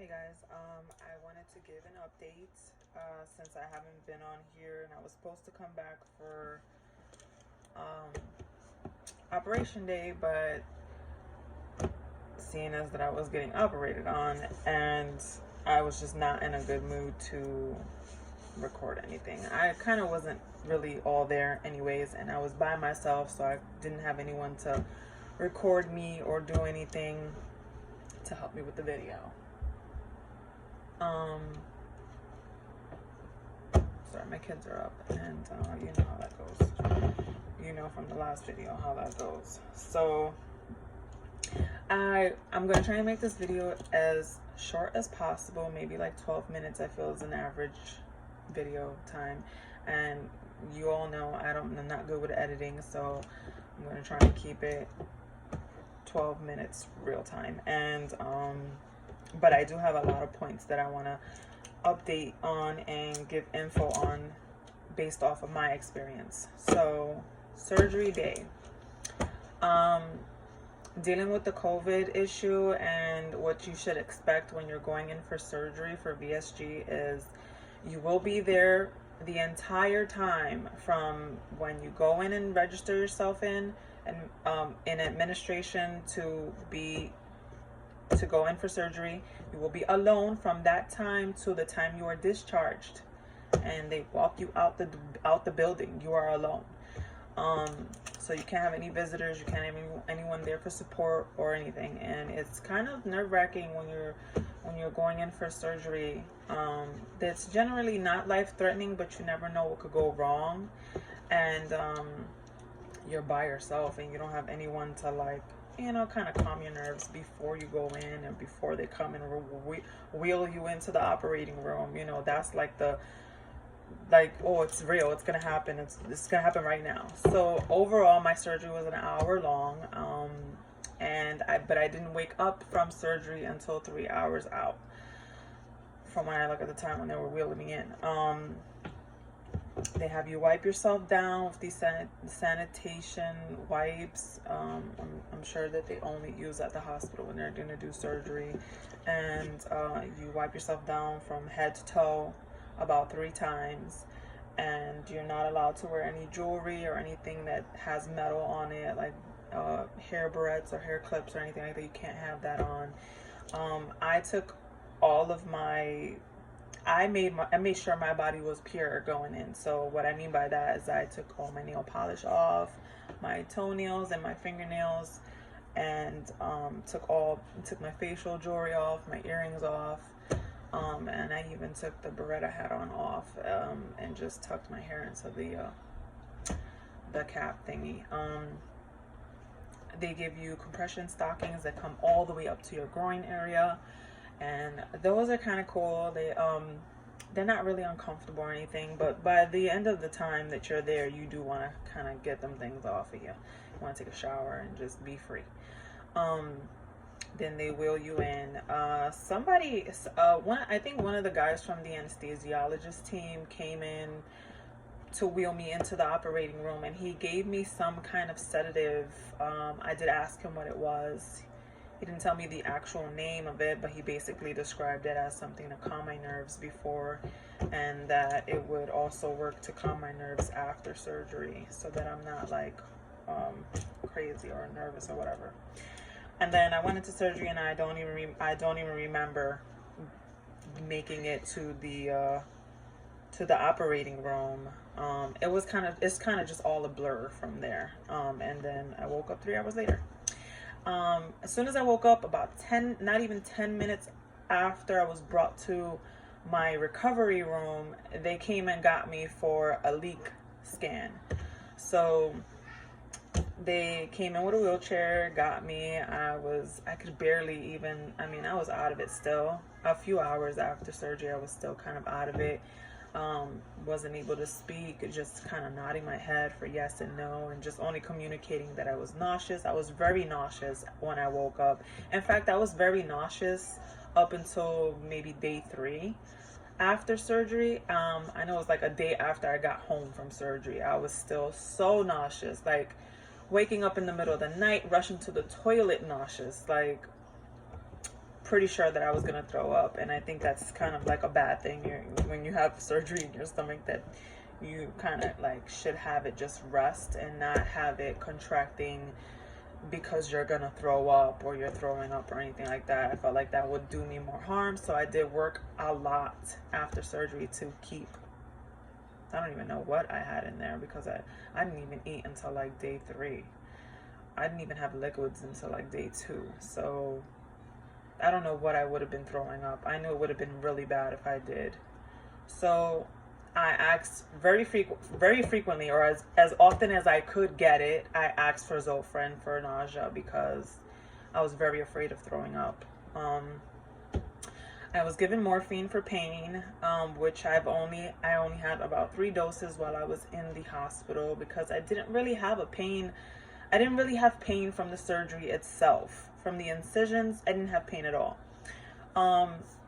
Hey guys, I wanted to give an update since I haven't been on here, and I was supposed to come back for Operation Day, but seeing as that I was getting operated on, and I was just not in a good mood to record anything. I kind of wasn't really all there anyways, and I was by myself, so I didn't have anyone to record me or do anything to help me with the video. Sorry, my kids are up, and you know how that goes. You know from the last video how that goes. So I'm gonna try and make this video as short as possible, maybe like 12 minutes. I feel is an average video time, and you all know I'm not good with editing, so I'm gonna try and keep it 12 minutes real time. And but I do have a lot of points that I want to update on and give info on based off of my experience. So surgery day, dealing with the COVID issue, and what you should expect when you're going in for surgery for VSG is you will be there the entire time from when you go in and register yourself in, and in administration to go in for surgery. You will be alone from that time to the time you are discharged, and they walk you out the building. You are alone. So you can't have any visitors, you can't have anyone there for support or anything, and it's kind of nerve-wracking when you're going in for surgery. That's generally not life-threatening, but you never know what could go wrong, and you're by yourself, and you don't have anyone to, like, kind of calm your nerves before you go in and before they come and wheel you into the operating room. That's like oh, it's real, it's gonna happen, it's gonna happen right now. So overall, my surgery was an hour long, but I didn't wake up from surgery until 3 hours out from when I look at the time when they were wheeling me in. They have you wipe yourself down with these sanitation wipes. I'm sure that they only use at the hospital when they're going to do surgery. And you wipe yourself down from head to toe about 3 times. And you're not allowed to wear any jewelry or anything that has metal on it, like hair barrettes or hair clips or anything like that. You can't have that on. I took all of my... I made sure my body was pure going in. So what I mean by that is I took all my nail polish off, my toenails and my fingernails, and took my facial jewelry off, my earrings off, and I even took the beret I had on off, and just tucked my hair into the cap thingy. They give you compression stockings that come all the way up to your groin area. And those are kind of cool. They're not really uncomfortable or anything, but by the end of the time that you're there, you do want to kind of get them things off of you. You want to take a shower and just be free. Then they wheel you in. I think one of the guys from the anesthesiologist team came in to wheel me into the operating room, and he gave me some kind of sedative. I did ask him what it was. He didn't tell me the actual name of it, but he basically described it as something to calm my nerves before, and that it would also work to calm my nerves after surgery, so that I'm not like crazy or nervous or whatever. And then I went into surgery, and I don't even remember making it to the operating room. It's kind of just all a blur from there. And then I woke up 3 hours later. As soon as I woke up, about not even 10 minutes after I was brought to my recovery room, they came and got me for a leak scan. So they came in with a wheelchair, got me. I could barely even, I was out of it still. A few hours after surgery, I was still kind of out of it. Wasn't able to speak, just kind of nodding my head for yes and no, and just only communicating that I was nauseous. I was very nauseous when I woke up. In fact, I was very nauseous up until maybe day 3 after surgery. I know it was like a day after I got home from surgery. I was still so nauseous, like waking up in the middle of the night, rushing to the toilet nauseous, like pretty sure that I was gonna throw up, and I think that's kind of like a bad thing when you have surgery in your stomach, that you kind of like should have it just rest and not have it contracting because you're gonna throw up or you're throwing up or anything like that. I felt like that would do me more harm, so I did work a lot after surgery to keep, I don't even know what I had in there, because I didn't even eat until like day 3. I didn't even have liquids until like day 2. So I don't know what I would have been throwing up. I knew it would have been really bad if I did. So I asked very frequently, or as often as I could get it, I asked for Zofran for nausea, because I was very afraid of throwing up. I was given morphine for pain, which I only had about 3 doses while I was in the hospital, because I didn't really have pain from the surgery itself. From the incisions, I didn't have pain at all.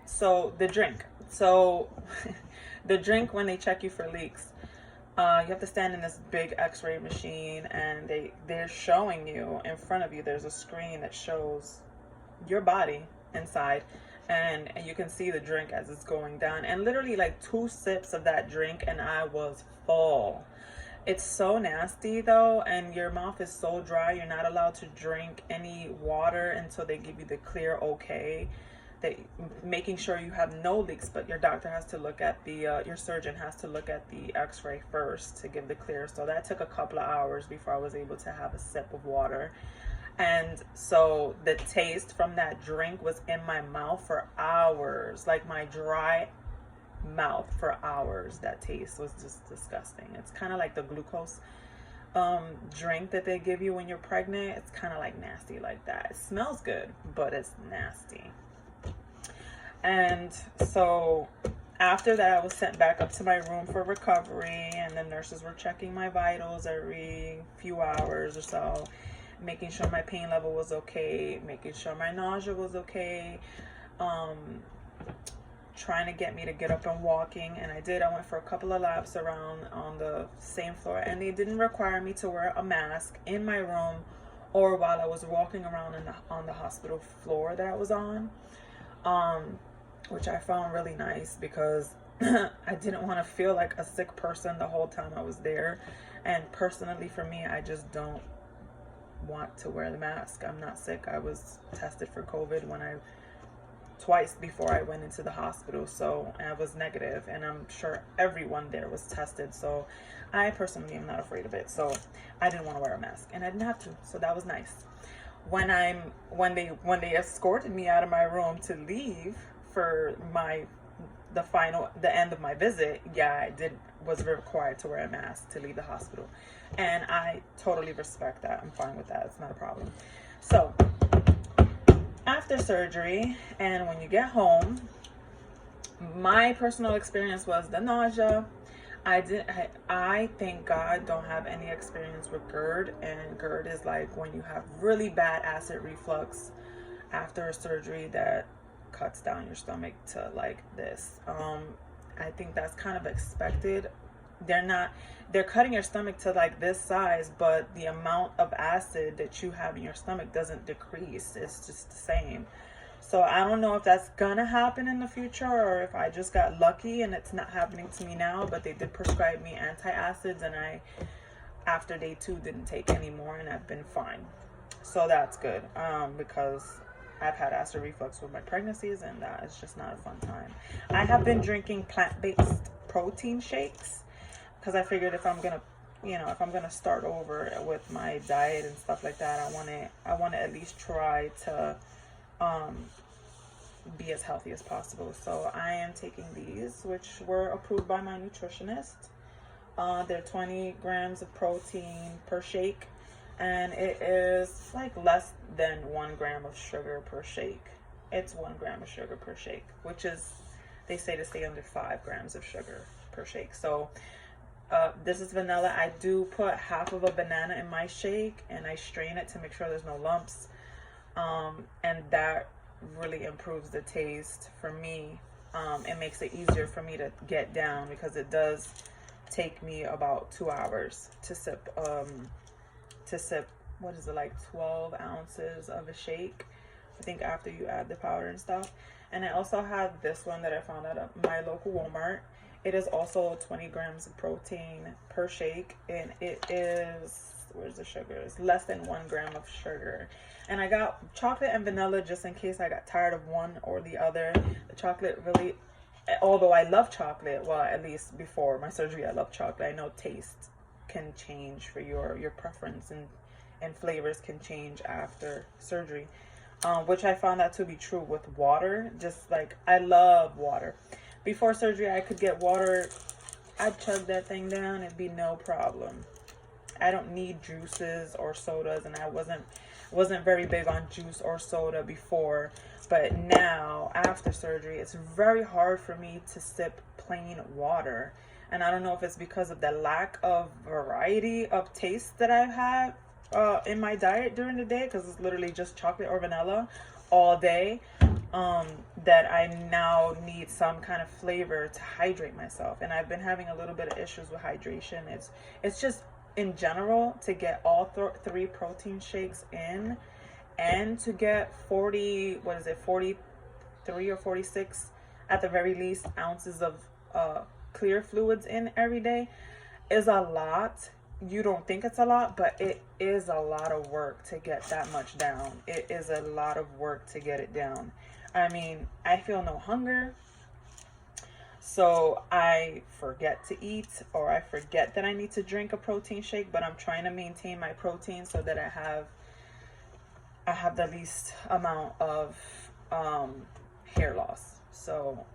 So the drink. So the drink, when they check you for leaks, you have to stand in this big x-ray machine, and they're showing you in front of you, there's a screen that shows your body inside, and you can see the drink as it's going down, and literally like 2 sips of that drink and I was full. It's so nasty though, and your mouth is so dry, you're not allowed to drink any water until they give you the clear okay. Making sure you have no leaks, but your doctor has to look at your surgeon has to look at the x-ray first to give the clear. So that took a couple of hours before I was able to have a sip of water. And so the taste from that drink was in my mouth for hours, like my dry mouth for hours. That taste was just disgusting. It's kind of like the glucose drink that they give you when you're pregnant. It's kind of like nasty like that. It smells good, but it's nasty. And so after that, I was sent back up to my room for recovery, and the nurses were checking my vitals every few hours or so, making sure my pain level was okay, making sure my nausea was okay, trying to get me to get up and walking. And I did. I went for a couple of laps around on the same floor, and they didn't require me to wear a mask in my room or while I was walking around on the hospital floor that I was on, which I found really nice, because I didn't want to feel like a sick person the whole time I was there. And personally for me, I just don't want to wear the mask. I'm not sick. I was tested for COVID twice before I went into the hospital, so I was negative, and I'm sure everyone there was tested, so I personally am not afraid of it. So I didn't want to wear a mask, and I didn't have to, so that was nice. When they escorted me out of my room to leave for the end of my visit, yeah, was required to wear a mask to leave the hospital, and I totally respect that. I'm fine with that. It's not a problem. So after surgery, and when you get home, my personal experience was the nausea. I thank God don't have any experience with GERD, and GERD is like when you have really bad acid reflux after a surgery that cuts down your stomach to like this. I think that's kind of expected. They're cutting your stomach to like this size, but the amount of acid that you have in your stomach doesn't decrease. It's just the same. So I don't know if that's gonna happen in the future, or if I just got lucky and it's not happening to me now. But they did prescribe me antacids, and I, after day 2, didn't take any more, and I've been fine. So that's good, because I've had acid reflux with my pregnancies, and that is just not a fun time. I have been drinking plant-based protein shakes, because I figured if I'm gonna start over with my diet and stuff like that, I want to at least try to be as healthy as possible. So I am taking these, which were approved by my nutritionist. They're 20 grams of protein per shake, and it is like less than 1 gram of sugar per shake. It's 1 gram of sugar per shake, which is, they say to stay under 5 grams of sugar per shake. So this is vanilla. I do put half of a banana in my shake, and I strain it to make sure there's no lumps, and that really improves the taste for me. It makes it easier for me to get down, because it does take me about 2 hours to sip what is it, like 12 ounces of a shake. I think after you add the powder and stuff. And I also have this one that I found at my local Walmart. It is also 20 grams of protein per shake, and it is, where's the sugar? It's less than 1 gram of sugar. And I got chocolate and vanilla just in case I got tired of one or the other. The chocolate really, although I love chocolate, well, at least before my surgery, I love chocolate. I know taste can change for your preference, and flavors can change after surgery, which I found that to be true with water. Just like, I love water. Before surgery, I could get water, I'd chug that thing down, it'd be no problem. I don't need juices or sodas, and I wasn't very big on juice or soda before, but now after surgery, it's very hard for me to sip plain water. And I don't know if it's because of the lack of variety of tastes that I've had in my diet during the day, because it's literally just chocolate or vanilla all day, that I now need some kind of flavor to hydrate myself. And I've been having a little bit of issues with hydration. It's just in general, to get all three protein shakes in, and to get 43 or 46 at the very least ounces of clear fluids in every day is a lot. You don't think it's a lot, but it is a lot of work to get that much down. It is a lot of work to get it down. I mean, I feel no hunger, so I forget to eat, or I forget that I need to drink a protein shake, but I'm trying to maintain my protein so that I have the least amount of hair loss. So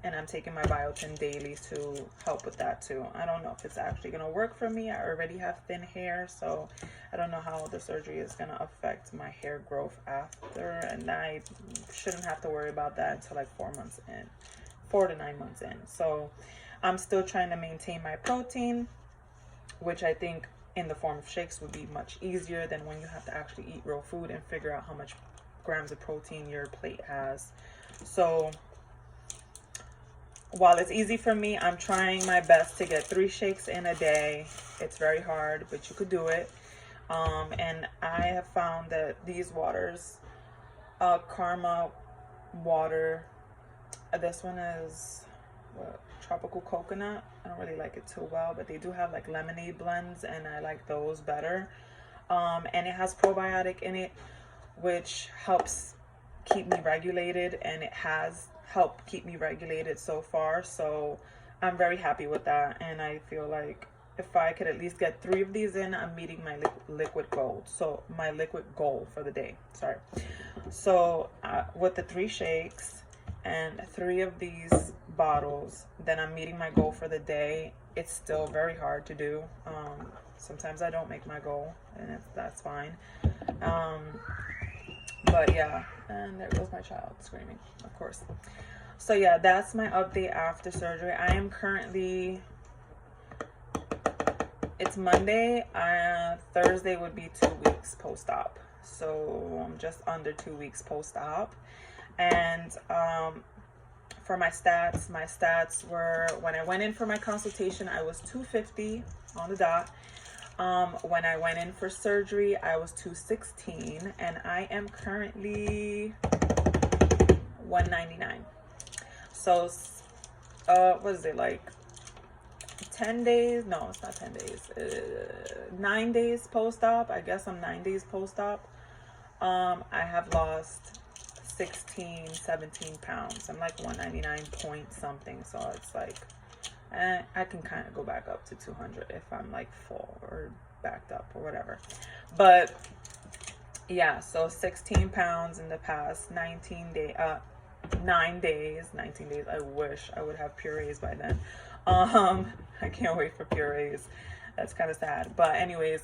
and I'm taking my biotin daily to help with that too. I don't know if it's actually going to work for me. I already have thin hair, so I don't know how the surgery is going to affect my hair growth after, and I shouldn't have to worry about that until like 4 to 9 months in. So I'm still trying to maintain my protein, which I think in the form of shakes would be much easier than when you have to actually eat real food and figure out how much grams of protein your plate has. So while it's easy for me, I'm trying my best to get 3 shakes in a day. It's very hard, but you could do it. And I have found that these waters, Karma water, this one is tropical coconut. I don't really like it too well, but they do have like lemonade blends, and I like those better. And it has probiotic in it, which helps keep me regulated, and it has helped keep me regulated so far. So I'm very happy with that, and I feel like if I could at least get 3 of these in, I'm meeting my liquid goal. So my liquid goal for the day. Sorry. So with the 3 shakes and 3 of these bottles, then I'm meeting my goal for the day. It's still very hard to do. Sometimes I don't make my goal, and that's fine. But yeah, and there goes my child screaming, of course. So yeah, that's my update after surgery. I am currently, it's Monday. Thursday would be 2 weeks post-op. So I'm just under 2 weeks post-op. And for my stats were, when I went in for my consultation, I was 250 on the dot. When I went in for surgery, I was 216, and I am currently 199. So, what is it, like 10 days? No, it's not 10 days. 9 days post-op. I guess I'm 9 days post-op. I have lost 16, 17 pounds. I'm like 199 point something. So it's like, I can kind of go back up to 200 if I'm like full or backed up or whatever. But yeah, so 16 pounds in the past 9 days. I wish I would have purees by then. I can't wait for purees. That's kind of sad. But anyways,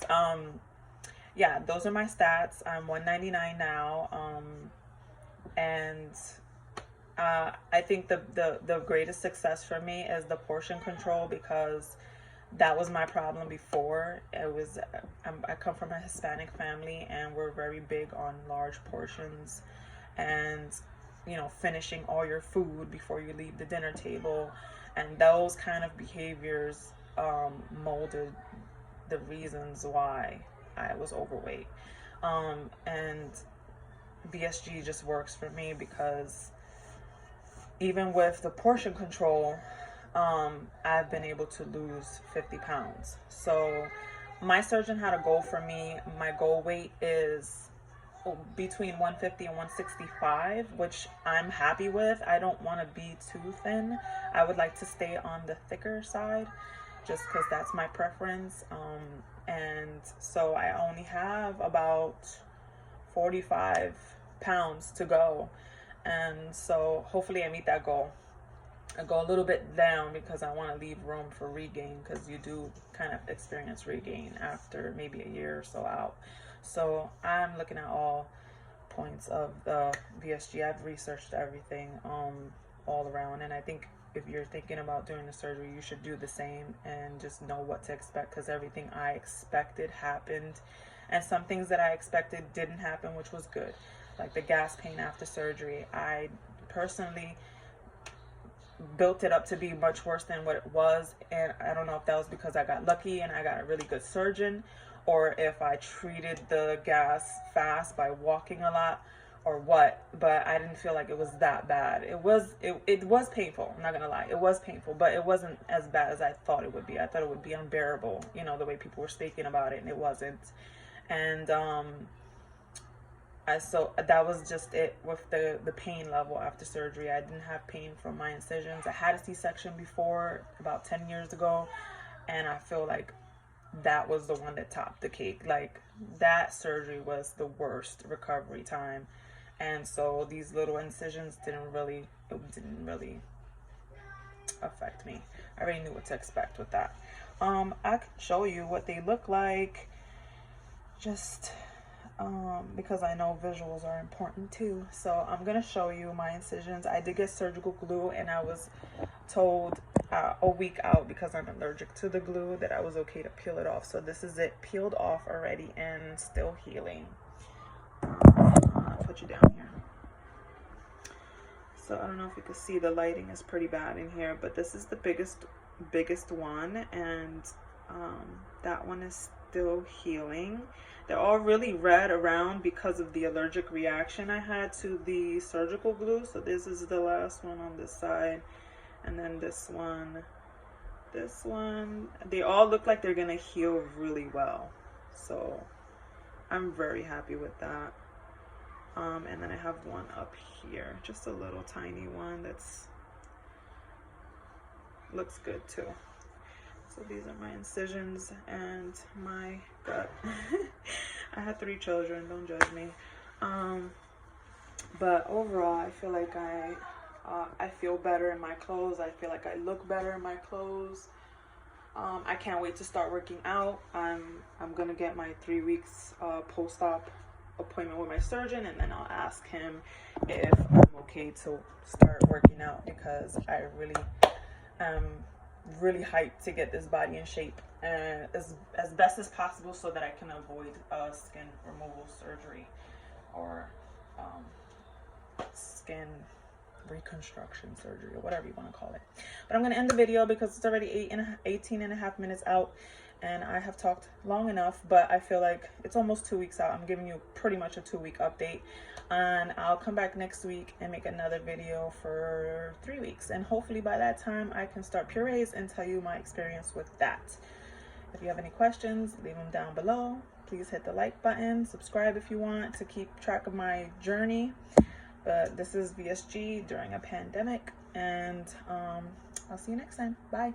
yeah, those are my stats. I'm 199 now. And I think the greatest success for me is the portion control, because that was my problem before. I come from a Hispanic family, and we're very big on large portions, and finishing all your food before you leave the dinner table, and those kind of behaviors molded the reasons why I was overweight. And VSG just works for me, because even with the portion control, I've been able to lose 50 pounds. So my surgeon had a goal for me. My goal weight is between 150 and 165, which I'm happy with. I don't want to be too thin. I would like to stay on the thicker side, just because that's my preference. And so I only have about 45 pounds to go, and so hopefully I meet that goal. I go a little bit down because I want to leave room for regain, because you do kind of experience regain after maybe a year or so out. So I'm looking at all points of the VSG. I've researched everything all around, and I think if you're thinking about doing the surgery, you should do the same and just know what to expect, because everything I expected happened, and some things that I expected didn't happen, which was good. Like the gas pain after surgery, I personally built it up to be much worse than what it was, and I don't know if that was because I got lucky and I got a really good surgeon, or if I treated the gas fast by walking a lot, or what, but I didn't feel like it was that bad. It was painful, I'm not gonna lie. It was painful, but it wasn't as bad as I thought it would be. I thought it would be unbearable, you know, the way people were speaking about it, and it wasn't. And so that was just it with the pain level after surgery. I didn't have pain from my incisions. I had a C-section before, about 10 years ago, and I feel like that was the one that topped the cake. Like, that surgery was the worst recovery time, and so these little incisions didn't really affect me. I already knew what to expect with that. I can show you what they look like, just because I know visuals are important too. So I'm gonna show you my incisions. I did get surgical glue, and I was told a week out, because I'm allergic to the glue, that I was okay to peel it off. So this is it, peeled off already and still healing. I'll put you down here. So I don't know if you can see, the lighting is pretty bad in here, but this is the biggest one, and that one is still healing. They're all really red around because of the allergic reaction I had to the surgical glue. So this is the last one on this side, and then this one, they all look like they're gonna heal really well, so I'm very happy with that. And then I have one up here, just a little tiny one that's looks good too. So these are my incisions and my gut. I had 3 children, don't judge me. But overall, I feel like I feel better in my clothes. I feel like I look better in my clothes. I can't wait to start working out. I'm gonna get my 3 weeks post-op appointment with my surgeon, and then I'll ask him if I'm okay to start working out, because I really am really hyped to get this body in shape and as best as possible, so that I can avoid skin removal surgery, or skin reconstruction surgery, or whatever you want to call it. But I'm going to end the video because it's already 18 and a half minutes out, and I have talked long enough. But I feel like it's almost 2 weeks out. I'm giving you pretty much a 2-week update, and I'll come back next week and make another video for 3 weeks, and hopefully by that time I can start purees and tell you my experience with that. If you have any questions, leave them down below. Please hit the like button, subscribe if you want to keep track of my journey. But this is VSG during a pandemic, and I'll see you next time. Bye.